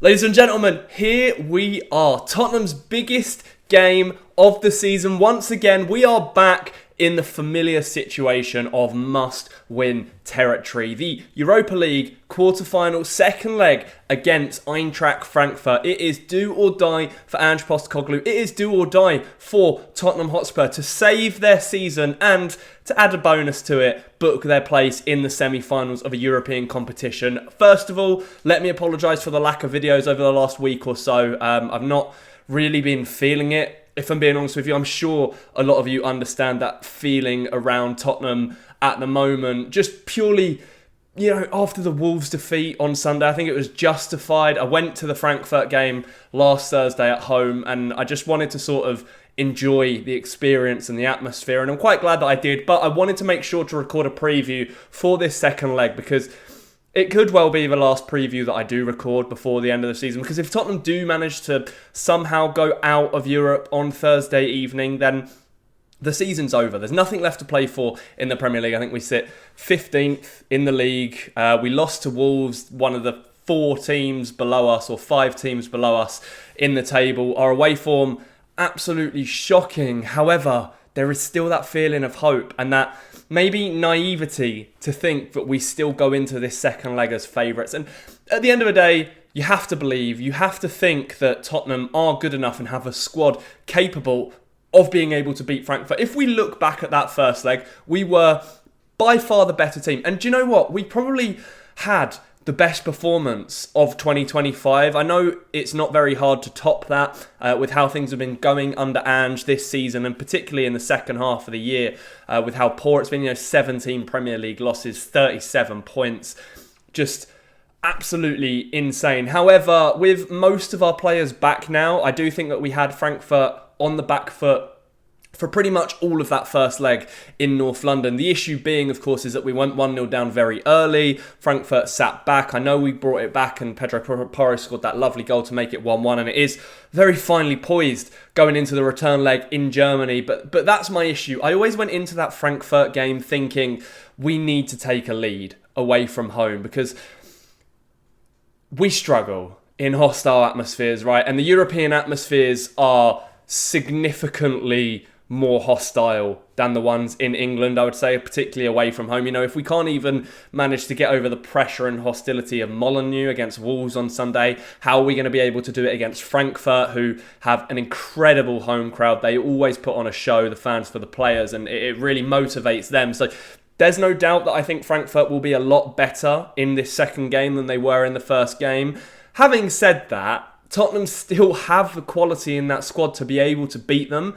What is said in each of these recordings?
Ladies and gentlemen, here we are. Tottenham's biggest game of the season. Once again, we are back in the familiar situation of must-win territory. The Europa League quarter-final second leg against Eintracht Frankfurt. It is do or die for Ange Postecoglou. It is do or die for Tottenham Hotspur to save their season and, to add a bonus to it, book their place in the semi-finals of a European competition. First of all, let me apologise for the lack of videos over the last week or so. I've not really been feeling it. If I'm being honest with you, I'm sure a lot of you understand that feeling around Tottenham at the moment. Just purely, after the Wolves defeat on Sunday, I think it was justified. I went to the Frankfurt game last Thursday at home and I just wanted to sort of enjoy the experience and the atmosphere. And I'm quite glad that I did, but I wanted to make sure to record a preview for this second leg because it could well be the last preview that I do record before the end of the season, because if Tottenham do manage to somehow go out of Europe on Thursday evening, then the season's over. There's nothing left to play for in the Premier League. I think we sit 15th in the league. We lost to Wolves, one of the 4 teams below us, or 5 teams below us in the table. Our away form, absolutely shocking. However, there is still that feeling of hope and that maybe naivety to think that we still go into this second leg as favourites. And at the end of the day, you have to believe, you have to think that Tottenham are good enough and have a squad capable of being able to beat Frankfurt. If we look back at that first leg, we were by far the better team. And do you know what? We probably had the best performance of 2025. I know it's not very hard to top that with how things have been going under Ange this season, and particularly in the second half of the year with how poor it's been. 17 Premier League losses, 37 points, just absolutely insane. However, with most of our players back now, I do think that we had Frankfurt on the back foot for pretty much all of that first leg in North London. The issue being, of course, is that we went 1-0 down very early. Frankfurt sat back. I know we brought it back and Pedro Porro scored that lovely goal to make it 1-1, and it is very finely poised going into the return leg in Germany. But that's my issue. I always went into that Frankfurt game thinking we need to take a lead away from home because we struggle in hostile atmospheres, right? And the European atmospheres are significantly more hostile than the ones in England, I would say, particularly away from home. If we can't even manage to get over the pressure and hostility of Molineux against Wolves on Sunday, how are we going to be able to do it against Frankfurt, who have an incredible home crowd? They always put on a show, the fans for the players, and it really motivates them. So there's no doubt that I think Frankfurt will be a lot better in this second game than they were in the first game. Having said that, Tottenham still have the quality in that squad to be able to beat them.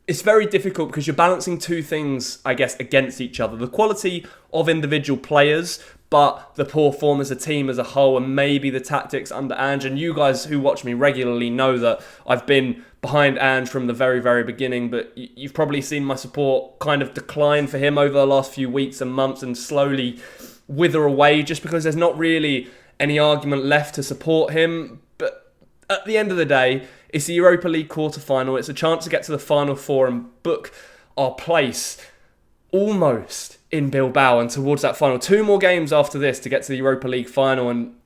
It's very difficult because you're balancing two things, I guess, against each other. The quality of individual players, but the poor form as a team as a whole, and maybe the tactics under Ange. And you guys who watch me regularly know that I've been behind Ange from the very, very beginning, but you've probably seen my support kind of decline for him over the last few weeks and months and slowly wither away just because there's not really any argument left to support him. But at the end of the day, it's the Europa League quarter-final. It's a chance to get to the Final Four and book our place almost in Bilbao and towards that final. 2 more games after this to get to the Europa League final, and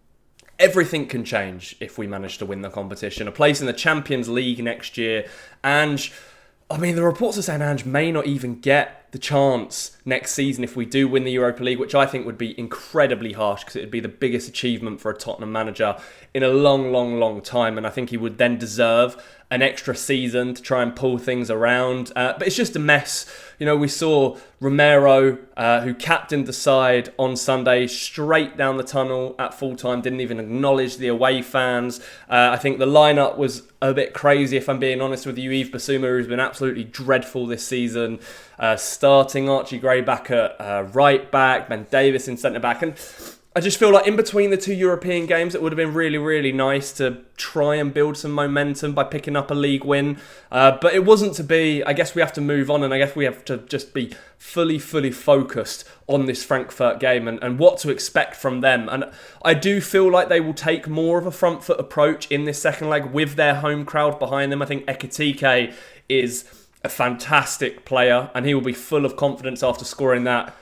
everything can change if we manage to win the competition. A place in the Champions League next year. The reports are saying Ange may not even get the chance next season if we do win the Europa League, which I think would be incredibly harsh because it would be the biggest achievement for a Tottenham manager in a long, long, long time. And I think he would then deserve an extra season to try and pull things around. But it's just a mess. We saw Romero, who captained the side on Sunday, straight down the tunnel at full time, didn't even acknowledge the away fans. I think the lineup was a bit crazy, if I'm being honest with you. Yves Bissouma, who's been absolutely dreadful this season, starting Archie Gray back at right back, Ben Davis in centre back. And I just feel like in between the 2 European games, it would have been really, really nice to try and build some momentum by picking up a league win. But it wasn't to be. I guess we have to move on, and I guess we have to just be fully focused on this Frankfurt game and what to expect from them. And I do feel like they will take more of a front foot approach in this second leg with their home crowd behind them. I think Ekitike is a fantastic player, and he will be full of confidence after scoring that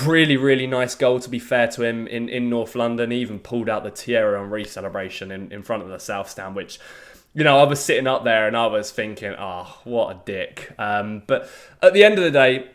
Really, really nice goal, to be fair to him, in North London. He even pulled out the Thierry Henry celebration in front of the South Stand, which, I was sitting up there and I was thinking, what a dick. But at the end of the day,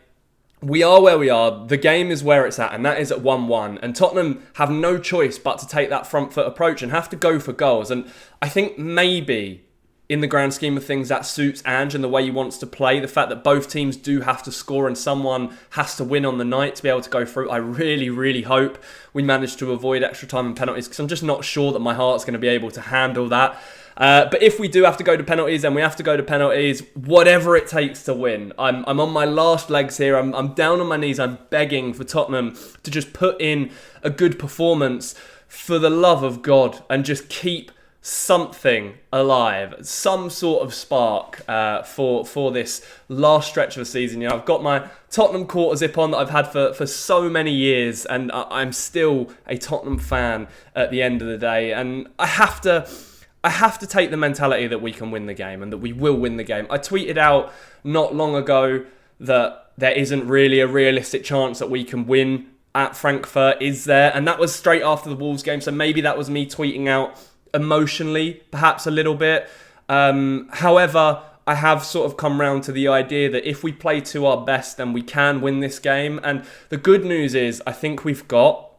we are where we are. The game is where it's at, and that is at 1-1. And Tottenham have no choice but to take that front foot approach and have to go for goals. And I think maybe, in the grand scheme of things, that suits Ange and the way he wants to play. The fact that both teams do have to score and someone has to win on the night to be able to go through. I really, really hope we manage to avoid extra time and penalties, because I'm just not sure that my heart's going to be able to handle that. But if we do have to go to penalties, then we have to go to penalties, whatever it takes to win. I'm on my last legs here. I'm down on my knees. I'm begging for Tottenham to just put in a good performance for the love of God and just keep something alive, some sort of spark for this last stretch of the season. I've got my Tottenham quarter zip on that I've had for so many years, and I'm still a Tottenham fan at the end of the day. And I have to take the mentality that we can win the game and that we will win the game. I tweeted out not long ago that there isn't really a realistic chance that we can win at Frankfurt, is there? And that was straight after the Wolves game, so maybe that was me tweeting out emotionally, perhaps a little bit. However, I have sort of come round to the idea that if we play to our best, then we can win this game. And the good news is, I think we've got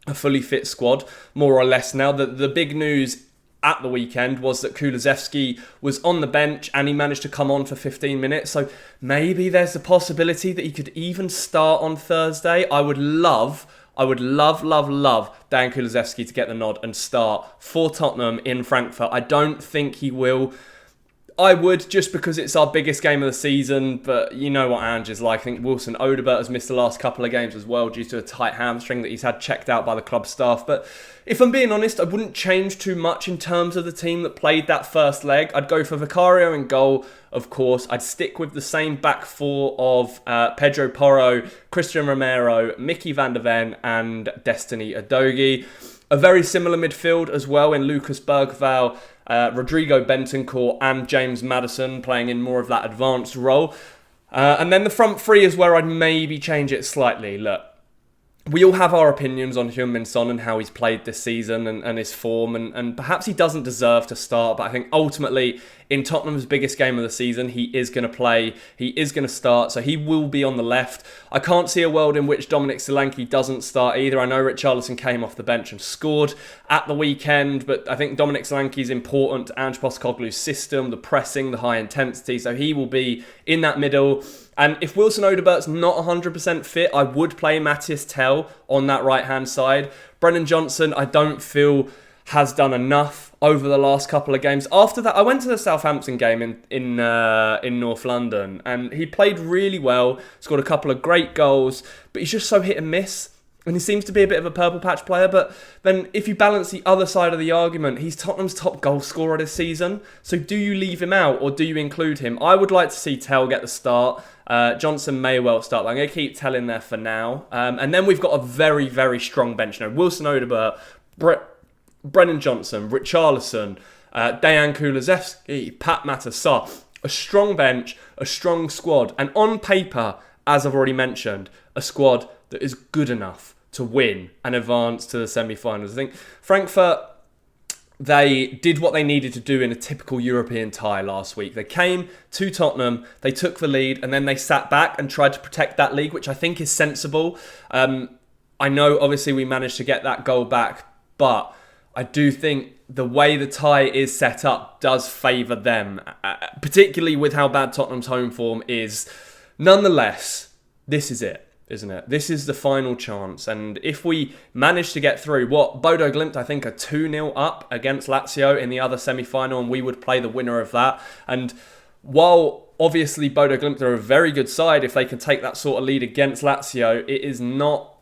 a fully fit squad, more or less now. The big news at the weekend was that Kulusevski was on the bench and he managed to come on for 15 minutes. So maybe there's a possibility that he could even start on Thursday. I would love Dan Kulusevski to get the nod and start for Tottenham in Frankfurt. I don't think he will. I would, just because it's our biggest game of the season, but you know what Ange is like. I think Wilson Odobert has missed the last couple of games as well due to a tight hamstring that he's had checked out by the club staff. But if I'm being honest, I wouldn't change too much in terms of the team that played that first leg. I'd go for Vicario in goal, of course. I'd stick with the same back four of Pedro Porro, Christian Romero, Mickey van der Ven and Destiny Udogie. A very similar midfield as well in Lucas Bergvall, Rodrigo Bentancur and James Maddison playing in more of that advanced role. And then the front three is where I'd maybe change it slightly. Look, we all have our opinions on Heung-min Son and how he's played this season and his form, and perhaps he doesn't deserve to start, but I think ultimately in Tottenham's biggest game of the season, he is going to play, he is going to start, so he will be on the left. I can't see a world in which Dominic Solanke doesn't start either. I know Richarlison came off the bench and scored at the weekend, but I think Dominic Solanke is important to Ange Postecoglou's system, the pressing, the high intensity, so he will be in that middle. And if Wilson Odobert's not 100% fit, I would play Matthias Tell on that right-hand side. Brennan Johnson, I don't feel has done enough over the last couple of games. After that, I went to the Southampton game in North London, and he played really well, scored a couple of great goals, but he's just so hit and miss. And he seems to be a bit of a purple patch player, but then if you balance the other side of the argument, he's Tottenham's top goal scorer this season. So do you leave him out or do you include him? I would like to see Tell get the start. Johnson may well start, but I'm going to keep Tell in there for now. And then we've got a very, very strong bench now. Wilson Odobert, Brennan Johnson, Richarlison, Dejan Kulusevski, Pat Matasar. A strong bench, a strong squad. And on paper, as I've already mentioned, a squad that is good enough to win and advance to the semi-finals. I think Frankfurt, they did what they needed to do in a typical European tie last week. They came to Tottenham, they took the lead, and then they sat back and tried to protect that lead, which I think is sensible. I know, obviously, we managed to get that goal back, but I do think the way the tie is set up does favour them, particularly with how bad Tottenham's home form is. Nonetheless, this is it, isn't it? This is the final chance. And if we manage to get through, Bodo Glimt, I think, are 2-0 up against Lazio in the other semi-final, and we would play the winner of that. And while obviously Bodo Glimt are a very good side, if they can take that sort of lead against Lazio, it is not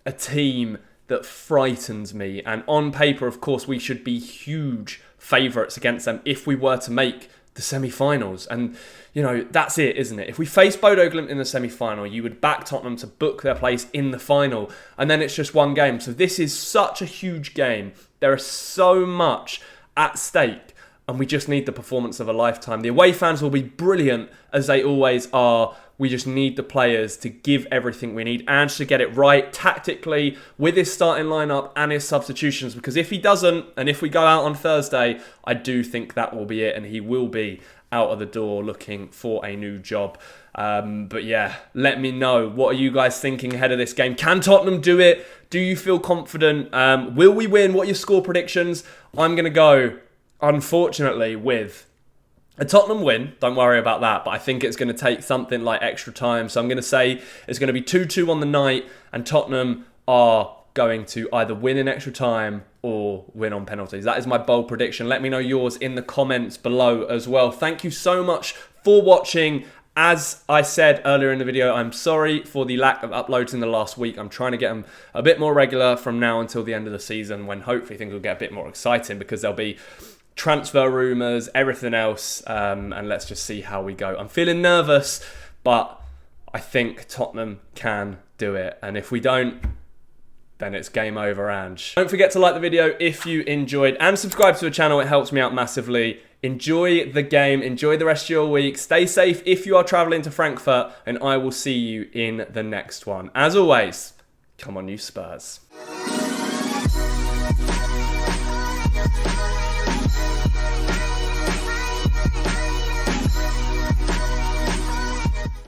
a team that frightens me. And on paper, of course, we should be huge favourites against them if we were to make the semi-finals. And, you know, that's it, isn't it? If we face Bodo Glimt in the semi-final, you would back Tottenham to book their place in the final. And then it's just one game. So this is such a huge game. There is so much at stake. And we just need the performance of a lifetime. The away fans will be brilliant, as they always are. We just need the players to give everything we need. Ange to get it right tactically with his starting lineup and his substitutions. Because if he doesn't, and if we go out on Thursday, I do think that will be it. And he will be out of the door looking for a new job. But yeah, let me know. What are you guys thinking ahead of this game? Can Tottenham do it? Do you feel confident? Will we win? What are your score predictions? I'm going to go, unfortunately, with a Tottenham win. Don't worry about that. But I think it's going to take something like extra time. So I'm going to say it's going to be 2-2 on the night. And Tottenham are going to either win in extra time or win on penalties. That is my bold prediction. Let me know yours in the comments below as well. Thank you so much for watching. As I said earlier in the video, I'm sorry for the lack of uploads in the last week. I'm trying to get them a bit more regular from now until the end of the season, when hopefully things will get a bit more exciting, because there'll be transfer rumours, everything else, and let's just see how we go. I'm feeling nervous, but I think Tottenham can do it. And if we don't, then it's game over, Ange. Don't forget to like the video if you enjoyed, and subscribe to the channel. It helps me out massively. Enjoy the game. Enjoy the rest of your week. Stay safe if you are travelling to Frankfurt, and I will see you in the next one. As always, come on, you Spurs.